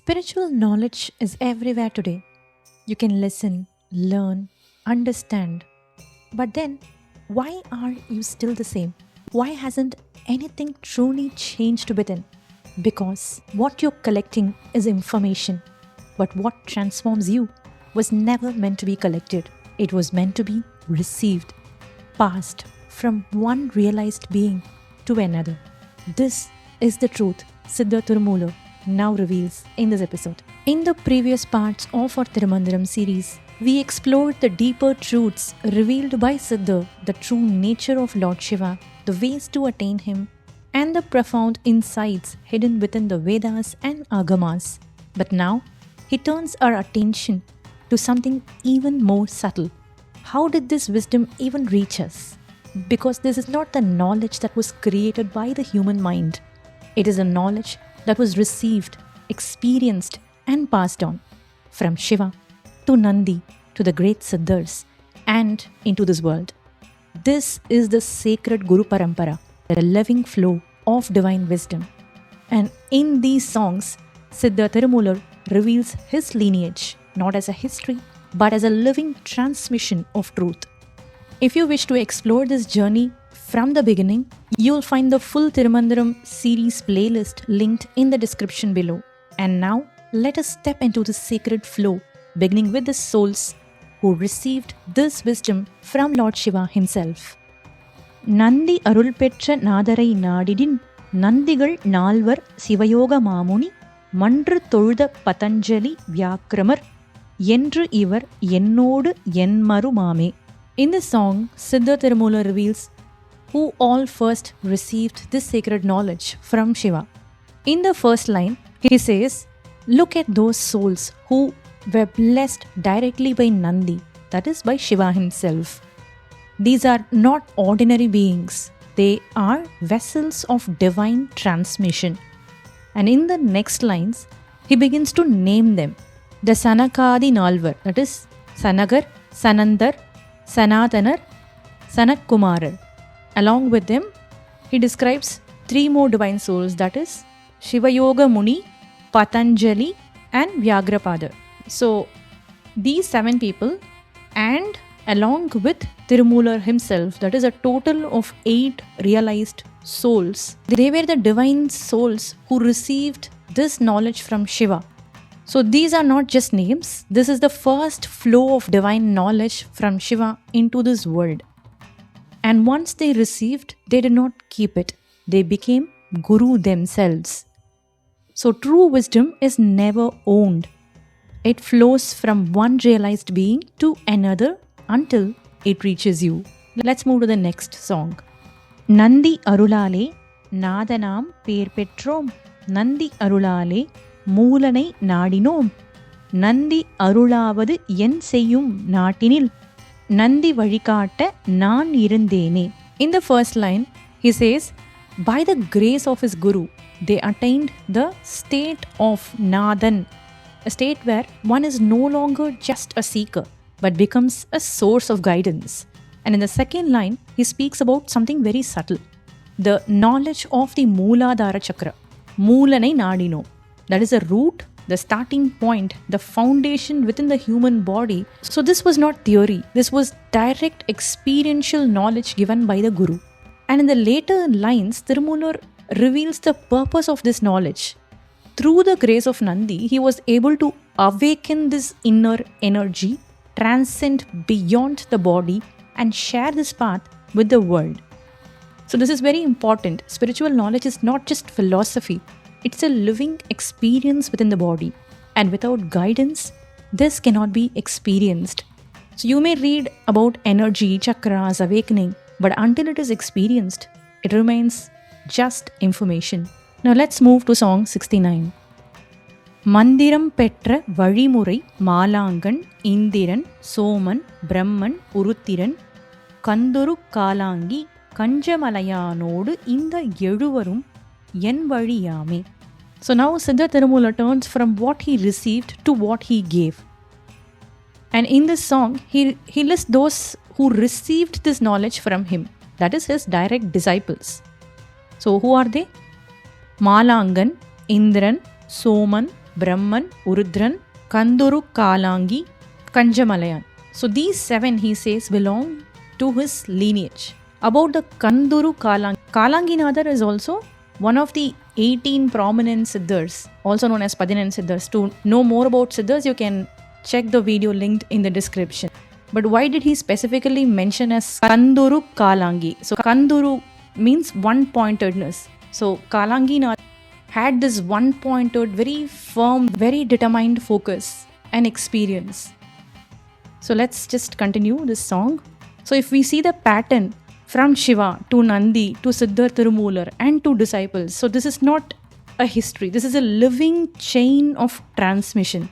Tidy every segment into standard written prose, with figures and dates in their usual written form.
Spiritual knowledge is everywhere today. You can listen, learn, understand. But then, why are you still the same? Why hasn't anything truly changed within? Because what you're collecting is information. But what transforms you was never meant to be collected. It was meant to be received, passed from one realized being to another. This is the truth Siddhar Thirumoolar now reveals in this episode. In the previous parts of our Thirumandiram series, we explored the deeper truths revealed by Siddhar, the true nature of Lord Shiva, the ways to attain him, and the profound insights hidden within the Vedas and Agamas. But now, he turns our attention to something even more subtle. How did this wisdom even reach us? Because this is not the knowledge that was created by the human mind. It is a knowledge that was received, experienced, and passed on from Shiva to Nandi to the great Siddhars and into this world. This is the sacred Guru Parampara, the living flow of divine wisdom. And in these songs, Siddhar Thirumoolar reveals his lineage not as a history but as a living transmission of truth. If you wish to explore this journey from the beginning, you'll find the full Thirumandiram Series playlist linked in the description below. And now, let us step into the sacred flow, beginning with the souls who received this wisdom from Lord Shiva himself. Nandi arul petra nadarai nadidin Nandigal nalvar Sivayoga Mamuni Mandru Tolda Patanjali Vyakramar Yendru Ivar Yennodu Yenmaru Mame. In this song, Siddhar Thirumoolar reveals who all first received this sacred knowledge from Shiva. In the first line, he says, look at those souls who were blessed directly by Nandi, that is by Shiva himself. These are not ordinary beings, they are vessels of divine transmission. And in the next lines, he begins to name them. The Sanakadi Nalvar, that is Sanagar, Sanandar, Sanatanar, Sanatkumarar. Along with them, he describes three more divine souls, that is Shiva Yoga Muni, Patanjali, and Vyagrapada. So, these 7 people, and along with Thirumoolar himself, that is a total of 8 realized souls. They were the divine souls who received this knowledge from Shiva. So, these are not just names, this is the first flow of divine knowledge from Shiva into this world. And once they received, they did not keep it. They became Guru themselves. So true wisdom is never owned. It flows from one realized being to another until it reaches you. Let's move to the next song. Nandi Arulale Nadanam Per Petrom Nandi Arulale Moolanai Nadinom Nandi Arulavadu Yen Seyyum Natinil Nandi Vazhikaata Naan Irundene. In the first line, he says, by the grace of his Guru, they attained the state of Nadan, a state where one is no longer just a seeker, but becomes a source of guidance. And in the second line, he speaks about something very subtle, the knowledge of the Mooladhara Chakra, Moolanai Nadino. That is a root, the starting point, the foundation within the human body. So this was not theory. This was direct experiential knowledge given by the Guru. And in the later lines, Thirumoolar reveals the purpose of this knowledge. Through the grace of Nandi, he was able to awaken this inner energy, transcend beyond the body, and share this path with the world. So this is very important. Spiritual knowledge is not just philosophy. It's a living experience within the body. And without guidance, this cannot be experienced. So you may read about energy, chakras, awakening, but until it is experienced, it remains just information. Now let's move to song 69. Mandiram Petra Vazhimurai Malangan Indiran Soman Brahman Uruthiran Kanduru Kalangi Kanjamalayanodu Inda Yeduvarum Yen Vazhiyame. So now Siddhar Thirumoolar turns from what he received to what he gave. And in this song, he lists those who received this knowledge from him. That is his direct disciples. So who are they? Malangan, Indran, Soman, Brahman, Urudran, Kanduru Kalangi, Kanjamalayan. So these 7, he says, belong to his lineage. About the Kanduru Kalangi, Kalanginadar is also one of the 18 prominent Siddhars, also known as 11 Siddhars. To know more about Siddhars, you can check the video linked in the description. But why did he specifically mention as Kanduru Kalangi? So Kanduru means one-pointedness. So Kalanginadar had this one-pointed, very firm, very determined focus and experience. So let's just continue this song. So if we see the pattern from Shiva to Nandi to Siddhar Thirumoolar and to disciples, so this is not a history, this is a living chain of transmission.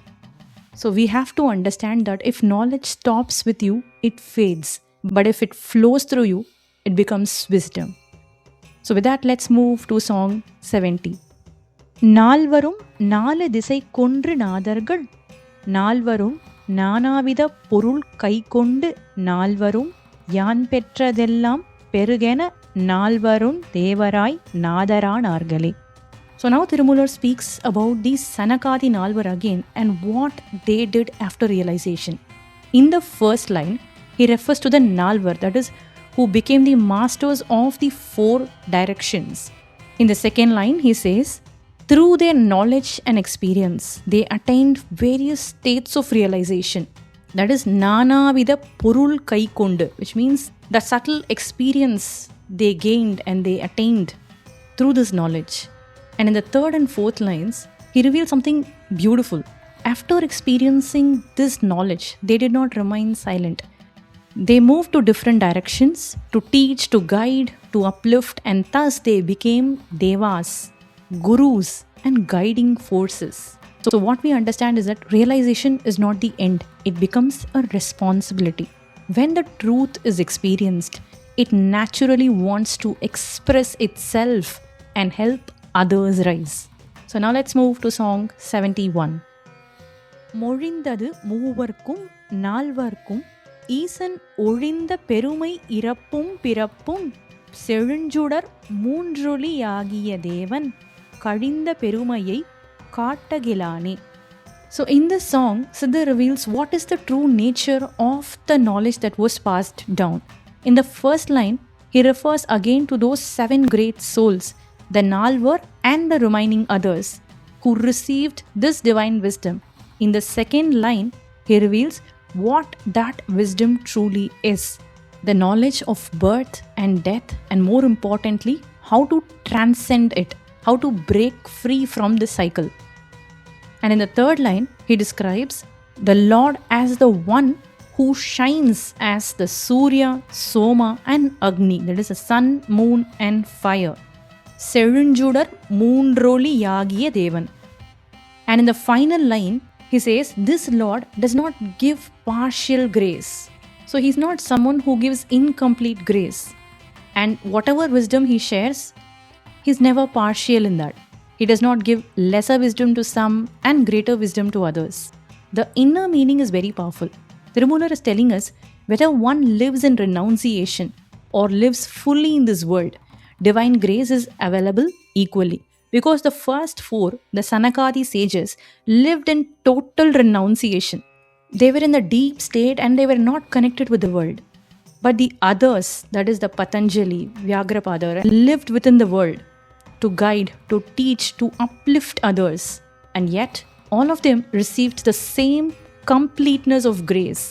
So we have to understand that if knowledge stops with you, it fades. But if it flows through you, it becomes wisdom. So with that, let's move to song 70. நால்வரும் 4 திசை கொன்று நாதர்கள் நால்வரும் நானாவித பொருள் கைக்கொண்டு நால்வரும் யான் பெற்றதெல்லாம் பெருகென நால்வரும் Devaraya நாதரானார்களே. So now Thirumoolar speaks about these Sanakadi Nalvar again and what they did after realization. In the first line, he refers to the Nalvar, that is, who became the masters of the 4 directions. In the second line, he says, through their knowledge and experience, they attained various states of realization. That is, Nana Vida Purul Kaikondu, which means the subtle experience they gained and they attained through this knowledge. And in the third and fourth lines, he reveals something beautiful. After experiencing this knowledge, they did not remain silent. They moved to different directions to teach, to guide, to uplift, and thus they became Devas, Gurus, and guiding forces. So what we understand is that realization is not the end. It becomes a responsibility. When the truth is experienced, it naturally wants to express itself and help others rise. So now let's move to song 71. மொழிந்தது மூவர்க்கும் நால்வர்க்கும் ஈசன் ஒழிந்த பெருமை இறப்பும் பிறப்பும் செழுஞ்சுடர் மூன்றொளியாகிய தேவன் கழிந்த பெருமையை காட்டகிலானே. So in this song, Siddhar reveals what is the true nature of the knowledge that was passed down. In the first line, he refers again to those 7 great souls, the Nalvar and the remaining others, who received this divine wisdom. In the second line, he reveals what that wisdom truly is, the knowledge of birth and death, and more importantly, how to transcend it, how to break free from this cycle. And in the third line, he describes the Lord as the one who shines as the Surya, Soma, and Agni, that is the sun, moon, and fire. Serunjudar Moonroli Yagiya Devan. And in the final line, he says, this Lord does not give partial grace. So he's not someone who gives incomplete grace. And whatever wisdom he shares, he's never partial in that. He does not give lesser wisdom to some and greater wisdom to others. The inner meaning is very powerful. Thirumoolar is telling us whether one lives in renunciation or lives fully in this world, divine grace is available equally. Because the first 4, the Sanakadi sages, lived in total renunciation. They were in the deep state and they were not connected with the world. But the others, that is the Patanjali, Vyagrapada, lived within the world to guide, to teach, to uplift others. And yet, all of them received the same completeness of grace.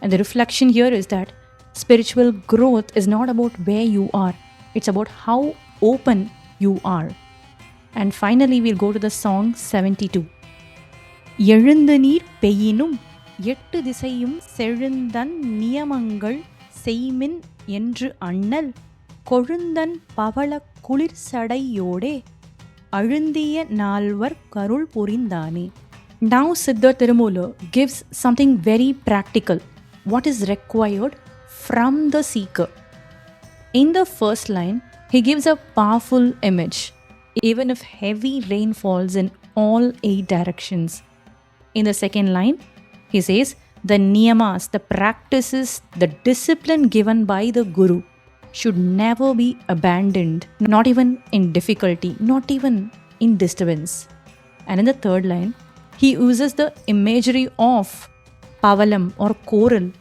And the reflection here is that spiritual growth is not about where you are, it's about how open you are. And finally, we'll go to the song 72. எழுந்து நீர் பெய்யினும் 8 திசையும் செழுந்தன் நியமங்கள் செய்மின் என்று அண்ணல் கொழுந்தன் பவள குளிர் சடையோடே அழுந்திய நால்வர் கருள் புரிந்தானே. Now Siddhar Thirumoolar gives something very practical, what is required from the seeker. In the first line, he gives a powerful image, even if heavy rain falls in all 8 directions. In the second line, he says, the niyamas, the practices, the discipline given by the Guru should never be abandoned, not even in difficulty, not even in disturbance. And in the third line, He uses the imagery of pavalam or coral,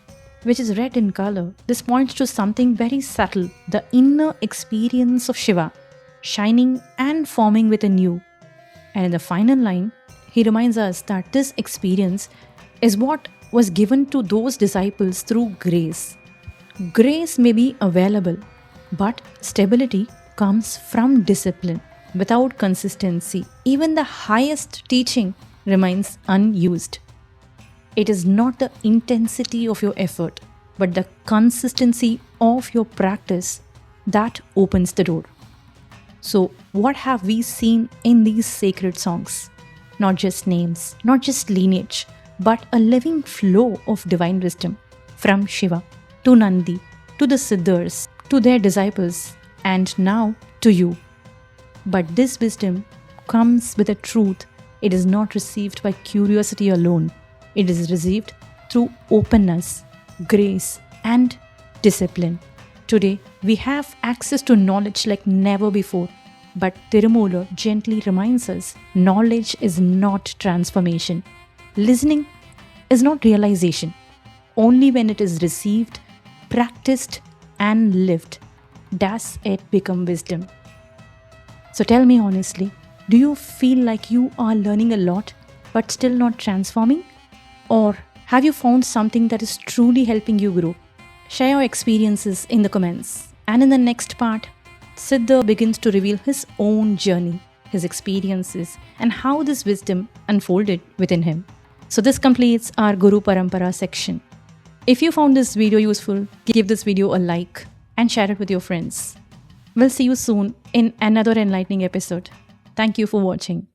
which is red in color. This points to something very subtle, the inner experience of Shiva, shining and forming within you. And in the final line, he reminds us that this experience is what was given to those disciples through grace. Grace may be available, but stability comes from discipline. Without consistency, even the highest teaching remains unused. It is not the intensity of your effort, but the consistency of your practice that opens the door. So, what have we seen in these sacred songs? Not just names, not just lineage, but a living flow of divine wisdom from Shiva to Nandi to the Siddhars to their disciples and now to you. But this wisdom comes with a truth. It is not received by curiosity alone. It is received through openness, grace, and discipline. Today, we have access to knowledge like never before. But Thirumoolar gently reminds us, knowledge is not transformation. Listening is not realization. Only when it is received, practiced, and lived does it become wisdom. So tell me honestly, do you feel like you are learning a lot but still not transforming? Or have you found something that is truly helping you grow? Share your experiences in the comments. And in the next part, Siddhar begins to reveal his own journey, his experiences, and how this wisdom unfolded within him. So this completes our Guru Parampara section. If you found this video useful, give this video a like and share it with your friends. We'll see you soon in another enlightening episode. Thank you for watching.